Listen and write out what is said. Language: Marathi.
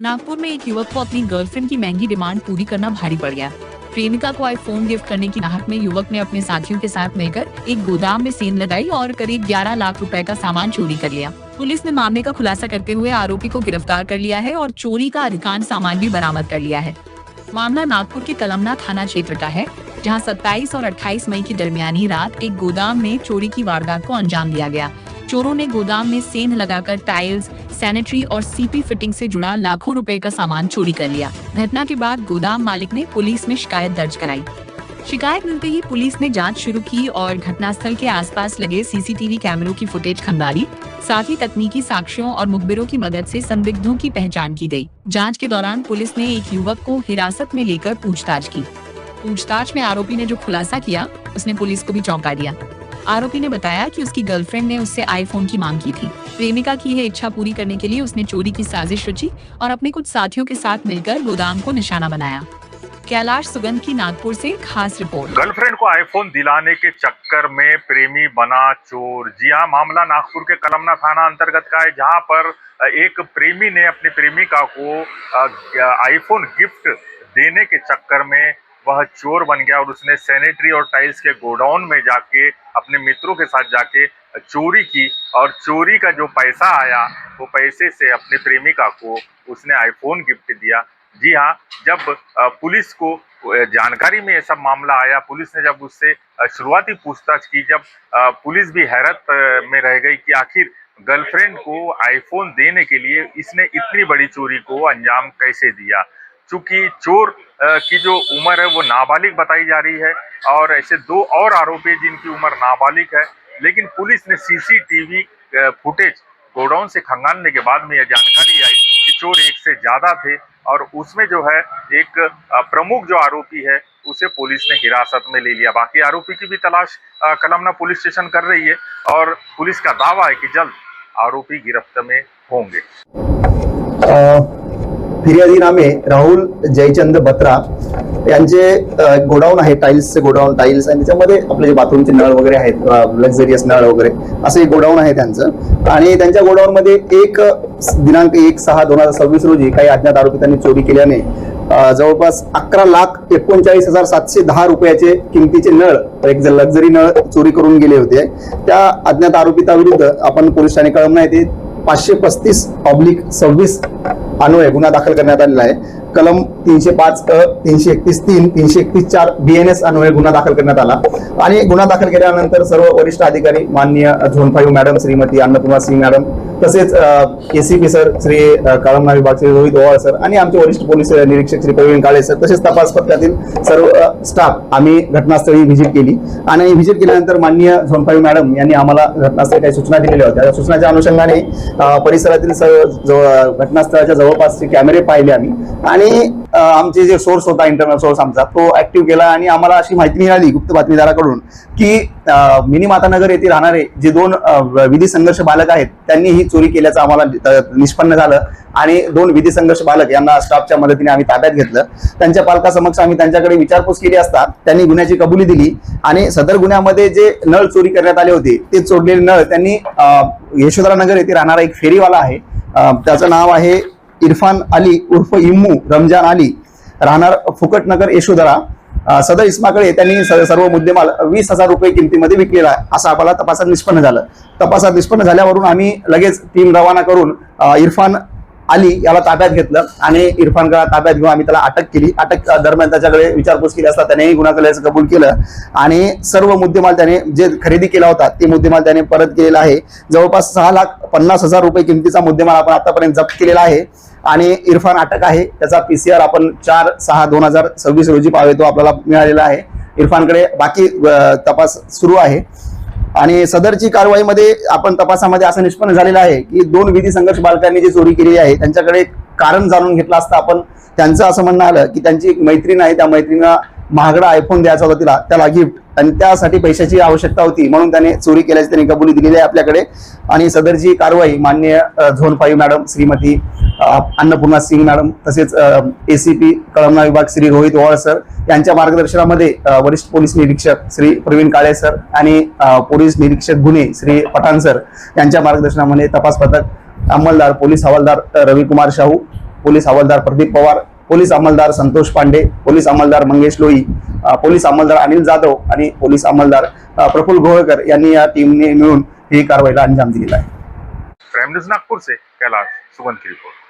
नागपुर में एक युवक को अपनी गर्लफ्रेंड की महंगी डिमांड पूरी करना भारी पड़ गया। प्रेमिका को आईफोन गिफ्ट करने की नाहक में युवक ने अपने साथियों के साथ मिलकर एक गोदाम में सेंध लगाई और करीब 11 लाख रुपए का सामान चोरी कर लिया। पुलिस ने मामले का खुलासा करते हुए आरोपी को गिरफ्तार कर लिया है और चोरी का अधिकांश सामान भी बरामद कर लिया है। मामला नागपुर के कलमना थाना क्षेत्र का है, जहां 27 और 28 मई की दरमियानी रात एक गोदाम में चोरी की वारदात को अंजाम दिया गया। चोरों ने गोदाम में सेंध लगाकर टाइल्स, सैनिटरी और सीपी फिटिंग से जुड़ा लाखों रुपए का सामान चोरी कर लिया। घटना के बाद गोदाम मालिक ने पुलिस में शिकायत दर्ज कराई। शिकायत मिलते ही पुलिस ने जांच शुरू की और घटनास्थल के आसपास लगे सीसीटीवी कैमरों की फुटेज खंगाली। साथ ही तकनीकी साक्ष्यों और मुखबिरों की मदद से संदिग्धों की पहचान की गई। जांच के दौरान पुलिस ने एक युवक को हिरासत में लेकर पूछताछ की। पूछताछ में आरोपी ने जो खुलासा किया, उसने पुलिस को भी चौंका दिया। आरोपी ने बताया कि उसकी गर्लफ्रेंड ने उससे आईफोन की मांग की थी। प्रेमिका की यह इच्छा पूरी करने के लिए उसने चोरी की साजिश रची और अपने कुछ साथियों के साथ मिलकर गोदाम को निशाना बनाया। कैलाश सुगंध की नागपुर से खास रिपोर्ट। गर्लफ्रेंड को आईफोन दिलाने के चक्कर में प्रेमी बना चोर। जी हाँ, मामला नागपुर के कलमना थाना अंतर्गत का है, जहां पर एक प्रेमी ने अपनी प्रेमिका को आईफोन गिफ्ट देने के चक्कर में वह चोर बन गया और उसने सैनिटरी और टाइल्स के गोडाउन में जाके अपने मित्रों के साथ जाके चोरी की और चोरी का जो पैसा आया वो पैसे से अपनी प्रेमिका को उसने आईफोन गिफ्ट दिया। जी हाँ, जब पुलिस को जानकारी में ये सब मामला आया, पुलिस ने जब उससे शुरुआती पूछताछ की, जब पुलिस भी हैरत में रह गई कि आखिर गर्लफ्रेंड को आईफोन देने के लिए इसने इतनी बड़ी चोरी को अंजाम कैसे दिया। चूंकि चोर की जो उम्र है वो नाबालिग बताई जा रही है और ऐसे दो और आरोपी जिनकी उम्र नाबालिग है, लेकिन पुलिस ने सीसीटीवी फुटेज गोडाउन से खंगालने के बाद में यह जानकारी आई कि चोर एक से ज्यादा थे और उसमें जो है एक प्रमुख जो आरोपी है उसे पुलिस ने हिरासत में ले लिया। बाकी आरोपी की भी तलाश कलमना पुलिस स्टेशन कर रही है और पुलिस का दावा है कि जल्द आरोपी गिरफ्त में होंगे। फिर्यादी नामे राहुल जयचंद बत्रा यांचे गोडाऊन आहे, टाइल्सचे गोडाऊन, टाइल्स आणि त्याच्यामध्ये आपले जे बाथरूमचे नळ वगैरे आहेत, लक्झरियस नळ वगैरे असं एक गोडाऊन आहे त्यांचं। आणि त्यांच्या गोडाऊनमध्ये एक दिनांक 1/6/2026 रोजी काही अज्ञात आरोपितांनी चोरी केल्याने जवळपास 11,39,710 रुपयाचे किमतीचे नळ, एक लक्झरी नळ चोरी करून गेले होते। त्या अज्ञात आरोपिताविरुद्ध आपण पोलीस ठाणे कळमना येथे 535/26 अन्वये गुन्हा दाखल करण्यात आलेला आहे। कलम 305 331 331 BNS अन्वये गुन्हा दाखल करण्यात आला आणि गुन्हा दाखल केल्यानंतर सर्व वरिष्ठ अधिकारी माननीय zone 5 madam Shrimati Annapurna Singh madam, तसेच ACP सर श्री कळमना विभाग श्री रोहित ओवाळ सर आणि आमचे वरिष्ठ पोलीस निरीक्षक श्री प्रवीण काळे सर, तसेच तपास पथकातील सर्व स्टाफ आम्ही घटनास्थळी व्हिजिट केली आणि व्हिजिट केल्यानंतर माननीय झोन 5 मॅडम यांनी आम्हाला घटनास्थळी काही सूचना दिलेल्या होत्या। त्या सूचनाच्या अनुषंगाने परिसरातील सर्व घटनास्थळाच्या जवळपासचे कॅमेरे पाहिले आम्ही आणि आमचे जे सोर्स होता, इंटरनल सोर्स आमचा, तो ऍक्टिव्ह केला आणि आम्हाला अशी माहिती मिळाली गुप्त बातमीदाराकडून की मिनी मातानगर येथे राहणारे जे 2 विधी संघर्ष बालक आहेत त्यांनी ही चोरी केल्याचं आम्हाला निष्पन्न झालं आणि 2 विधी संघर्ष बालक यांना स्टाफच्या मदतीने आम्ही ताब्यात घेतलं। त्यांच्या पालकासमक्ष आम्ही त्यांच्याकडे विचारपूस केली असता त्यांनी गुन्ह्याची कबुली दिली आणि सदर गुन्ह्यामध्ये जे नळ चोरी करण्यात आले होते ते चोरलेले नळ त्यांनी यशोधरा नगर येथे राहणारा एक फेरीवाला आहे, त्याचं नाव आहे इरफान अली उर्फ इम्मू रमजान अली, राहणार फुकटनगर यशोधरा, सदर इस्माकडे त्यांनी सर्व मुद्देमाल 20,000 रुपये किमतीमध्ये विकलेला आहे असं आम्हाला तपासात निष्पन्न झालं। तपासात निष्पन्न झाल्यावरून आम्ही लगेच टीम रवाना करून इरफान अली याला ताब्यात घेतलं आणि इरफानला ताब्यात घेऊन आम्ही त्याला अटक केली। अटक दरम्यान त्याच्याकडे विचारपूस केली असता त्यानेही गुन्हा केल्याचं कबूल केलं आणि सर्व मुद्देमाल त्याने जे खरेदी केला होता ते मुद्देमाल त्याने परत केलेला आहे। जवळपास 6,50,000 रुपये किमतीचा मुद्देमाल आपण आतापर्यंत जप्त केलेला आहे आणि इरफान अटक आहे। त्याचा PCR आपण 4/6/2026 रोजी तो आपल्याला मिळालेला आहे। इरफानकडे बाकी तपास सुरू आहे आणि सदरची कारवाईमध्ये आपण तपासामध्ये असं निष्पन्न झालेलं आहे की 2 विधी संघर्ष बालकांनी जी चोरी केली आहे त्यांच्याकडे कारण जाणून घेतलं असता आपण त्यांचं असं म्हणणं आलं की त्यांची एक मैत्रीण आहे, त्या मैत्रिणीला महागडा आयफोन द्यायचा होता त्याला गिफ्ट, आणि त्यासाठी पैशाची आवश्यकता होती म्हणून त्याने चोरी केल्याची त्यांनी कबुली दिलेली आहे आपल्याकडे। आणि सदरची कारवाई माननीय zone 5 madam Shrimati Annapurna Singh madam, तसेच ACP कळमना विभाग श्री रोहित ओवाळ सर यांच्या मार्गदर्शनामध्ये वरिष्ठ पोलीस निरीक्षक श्री प्रवीण काळे सर आणि पोलीस निरीक्षक गुन्हे श्री पठाण सर यांच्या मार्गदर्शनामध्ये तपास पथक अंमलदार पोलीस हवालदार रविकुमार शाहू पोलीस हवालदार प्रदीप पवार, पोलीस अंमलदार संतोष पांडे, पोलीस अंमलदार मंगेश लोई, पोलीस अंमलदार अनिल जाधव आणि पोलीस अंमलदार प्रफुल्ल गोळकर यांनी या टीमने मिळून ही कारवाईला अंजाम दिलेला आहे. प्राइम न्यूज नागपुर से कैलाश सुगंध की रिपोर्ट.